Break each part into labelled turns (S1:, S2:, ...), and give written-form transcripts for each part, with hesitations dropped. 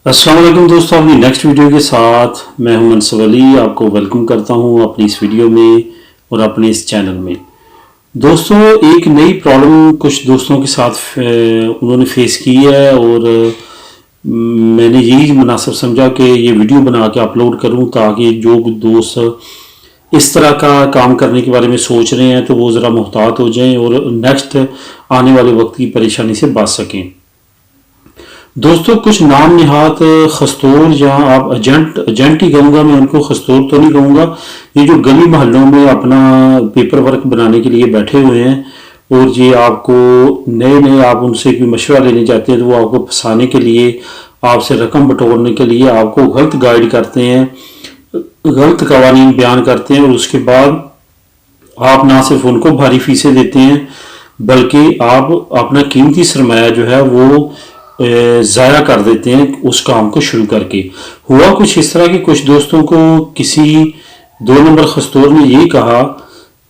S1: अस्सलाम वालेकुम दोस्तों, अपनी नेक्स्ट वीडियो के साथ मैं हूं मनसूर अली। आपको वेलकम करता हूं अपनी इस वीडियो में और अपने इस चैनल में। दोस्तों, एक नई प्रॉब्लम कुछ दोस्तों के साथ उन्होंने फेस की है और मैंने यही मुनासिब समझा कि ये वीडियो बना के अपलोड करूं ताकि जो दोस्त इस तरह का काम करने के बारे में सोच रहे हैं तो वो ज़रा मुहतात हो जाएं और नेक्स्ट आने वाले वक्त की परेशानी से बच सकें। दोस्तों, कुछ नाम निहात खस्तूर, जहाँ आप एजेंट ही कहूँगा मैं उनको, खस्तूर तो नहीं कहूँगा। ये जो गली मोहल्लों में अपना पेपर वर्क बनाने के लिए बैठे हुए हैं और ये आपको नए आप उनसे कोई मशवरा लेने जाते हैं तो वो आपको फंसाने के लिए, आपसे रकम बटोरने के लिए आपको गलत गाइड करते हैं, गलत कवानीन बयान करते हैं और उसके बाद आप ना सिर्फ उनको भारी फीसें देते हैं बल्कि आप अपना कीमती सरमाया जो है वो ज़ाया कर देते हैं उस काम को शुरू करके। हुआ कुछ इस तरह कि कुछ दोस्तों को किसी 2 नंबर खस्तूर ने ये कहा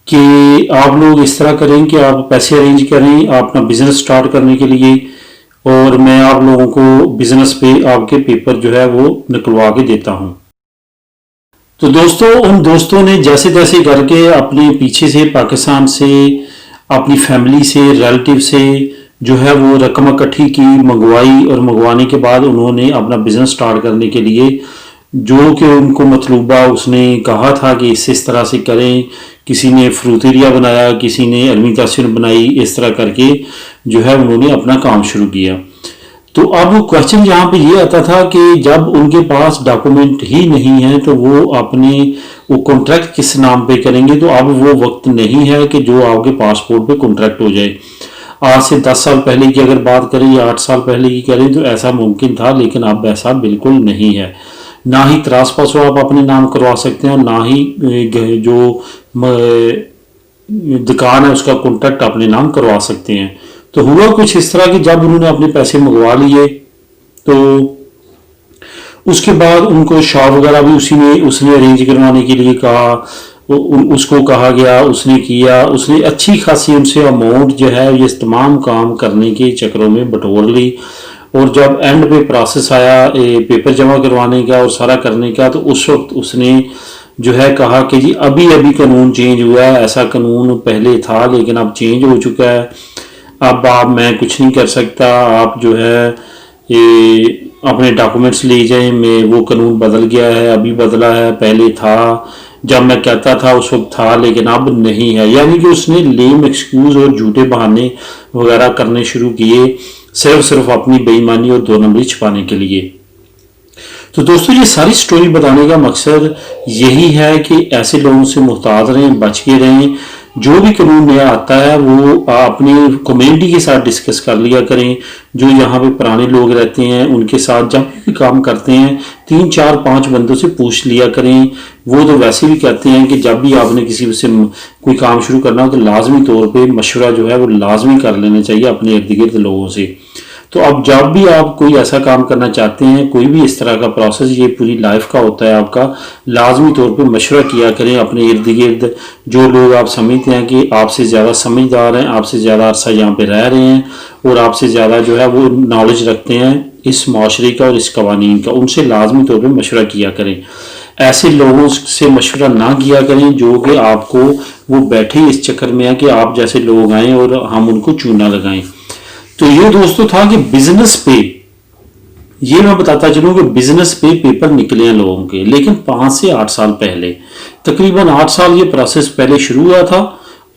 S1: कि आप लोग इस तरह करें कि आप पैसे अरेंज करें अपना बिजनेस स्टार्ट करने के लिए और मैं आप लोगों को बिजनेस पे आपके पेपर जो है वो निकलवा के देता हूं। तो दोस्तों, उन दोस्तों ने जैसे तैसे करके अपने पीछे से पाकिस्तान से, अपनी फैमिली से, रिलेटिव से जो है वो रकम इकट्ठी की, मंगवाई और मंगवाने के बाद उन्होंने अपना बिजनेस स्टार्ट करने के लिए जो कि उनको मतलूबा उसने कहा था कि इस तरह से करें। किसी ने फ्रूटेरिया बनाया, किसी ने अलमी तहसील बनाई, इस तरह करके जो है उन्होंने अपना काम शुरू किया। तो अब क्वेश्चन यहाँ पे ये आता था कि जब उनके पास डॉक्यूमेंट ही नहीं है तो वो अपने वो कॉन्ट्रैक्ट किस नाम पे करेंगे। तो अब वो वक्त नहीं है कि जो आपके पासपोर्ट पे कॉन्ट्रैक्ट हो जाए। आज से 10 साल पहले की अगर बात करें या 8 साल पहले की करें तो ऐसा मुमकिन था, लेकिन अब ऐसा बिल्कुल नहीं है। ना ही त्रास पासो आप अपने नाम करवा सकते हैं, ना ही जो दुकान है उसका कॉन्ट्रैक्ट अपने नाम करवा सकते हैं। तो हुआ कुछ इस तरह कि जब उन्होंने अपने पैसे मंगवा लिए तो उसके बाद उनको शॉप वगैरह भी उसने अरेंज करवाने के लिए कहा, उसको कहा गया, उसने किया, उसने अच्छी खासी उनसे अमाउंट जो है ये तमाम काम करने के चक्करों में बटोर ली। और जब एंड पे प्रोसेस आया पेपर जमा करवाने का और सारा करने का तो उस वक्त उसने जो है कहा कि जी अभी अभी कानून चेंज हुआ है, ऐसा कानून पहले था लेकिन अब चेंज हो चुका है, अब मैं कुछ नहीं कर सकता, आप जो है ये अपने डॉक्यूमेंट्स ले जाएं, मैं वो कानून बदल गया है, अभी बदला है, पहले था, जब मैं कहता था उस वक्त था लेकिन अब नहीं है। यानी कि उसने लेम एक्सक्यूज और झूठे बहाने वगैरह करने शुरू किए सिर्फ अपनी बेईमानी और 2 नंबरी छुपाने के लिए। तो दोस्तों, ये सारी स्टोरी बताने का मकसद यही है कि ऐसे लोगों से मुहतात रहें, बच के रहें। जो भी कानून नया आता है वो अपनी कम्युनिटी के साथ डिस्कस कर लिया करें। जो यहाँ पे पुराने लोग रहते हैं उनके साथ जब भी काम करते हैं 3 4 5 बंदों से पूछ लिया करें। वो तो वैसे भी कहते हैं कि जब भी आपने किसी से कोई काम शुरू करना हो तो लाजमी तौर पे मशवरा जो है वो लाजमी कर लेना चाहिए अपने इर्द गिर्द लोगों से। तो अब जब भी आप कोई ऐसा काम करना चाहते हैं, कोई भी इस तरह का प्रोसेस ये पूरी लाइफ का होता है आपका, लाजमी तौर पे मशवरा किया करें अपने इर्द गिर्द। जो लोग आप समझते हैं कि आपसे ज़्यादा समझदार हैं, आपसे ज़्यादा अरसा यहाँ पे रह रहे हैं और आपसे ज़्यादा जो है वो नॉलेज रखते हैं इस माशरे का और इस कवानीन का, उनसे लाजमी तौर पर मशवरा किया करें। ऐसे लोगों से मशवरा ना किया करें जो कि आपको वो बैठे इस चक्कर में है कि आप जैसे लोग आएँ और हम उनको चूना लगाएं। तो ये दोस्तों था कि बिजनेस पे, ये मैं बताता चलूं कि बिजनेस पे पेपर निकले हैं लोगों के, लेकिन 5 से 8 साल पहले, तकरीबन 8 साल ये प्रोसेस पहले शुरू हुआ था,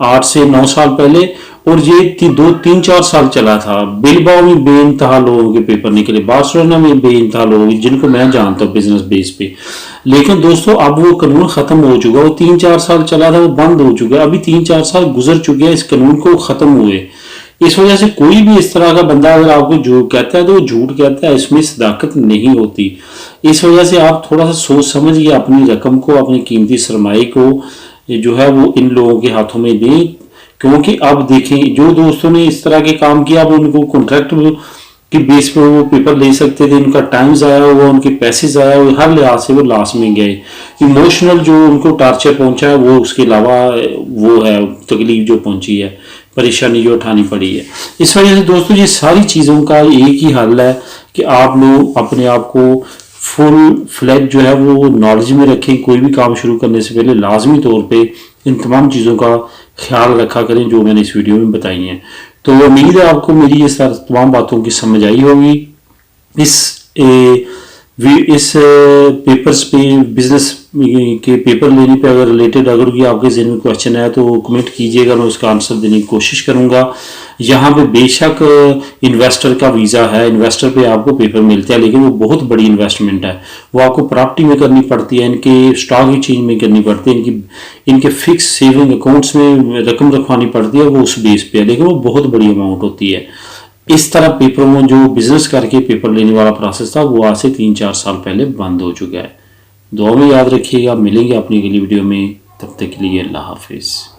S1: 8 से 9 साल पहले, और ये 2-3-4 साल चला था। बिलबाओ में बेइंतहा लोगों के पेपर निकले, बार्सिलोना में बेइंतहा लोग जिनको मैं जानता हूँ बिजनेस बेस पे। लेकिन दोस्तों अब वो कानून खत्म हो चुका, वो 3-4 साल चला था वो बंद हो चुका है, अभी 3-4 साल गुजर चुके हैं इस कानून को खत्म हुए। इस वजह से कोई भी इस तरह का बंदा अगर आपको झूठ कहता है तो वो झूठ कहता है, इसमें सदाकत नहीं होती। इस वजह से आप थोड़ा सा सोच समझ के अपनी रकम को, अपनी कीमती सरमाए को जो है वो इन लोगों के हाथों में दें। क्योंकि अब देखें जो दोस्तों ने इस तरह के काम किया अब उनको कॉन्ट्रैक्ट की बेस पर वो पेपर ले सकते थे, उनका टाइम ज़ाया हुआ, उनके पैसे ज़ाया हुए, हर लिहाज से वो लास्ट में गए। इमोशनल जो उनको टार्चर पहुंचा है वो उसके अलावा वो है तकलीफ जो पहुंची है, परेशानी जो उठानी पड़ी है। इस वजह से दोस्तों ये सारी चीज़ों का एक ही हल है कि आप लोग अपने आप को फुल फ्लैज जो है वो नॉलेज में रखें। कोई भी काम शुरू करने से पहले लाजमी तौर पे इन तमाम चीज़ों का ख्याल रखा करें जो मैंने इस वीडियो में बताई हैं। तो उम्मीद है आपको मेरी ये तमाम बातों की समझ आई होगी। इस पेपर्स पे, बिजनेस के पेपर लेने पे अगर रिलेटेड अगर कोई आपके जहन में क्वेश्चन है तो कमेंट कीजिएगा, मैं उसका आंसर देने की कोशिश करूंगा। यहाँ पे बेशक इन्वेस्टर का वीज़ा है, इन्वेस्टर पे आपको पेपर मिलते हैं, लेकिन वो बहुत बड़ी इन्वेस्टमेंट है। वो आपको प्रॉपर्टी में करनी पड़ती है, इनके स्टॉक एक्सचेंज में करनी पड़ती है, इनके फिक्स सेविंग अकाउंट्स में रकम रखवानी पड़ती है, वो उस बेस पे है, लेकिन वो बहुत बड़ी अमाउंट होती है। इस तरह पेपरों में जो बिजनेस करके पेपर लेने वाला प्रोसेस था वो आज से 3-4 साल पहले बंद हो चुका है। दुआ में याद रखिएगा, मिलेंगे अपनी अगली वीडियो में, तब तक के लिए अल्लाह हाफिज़।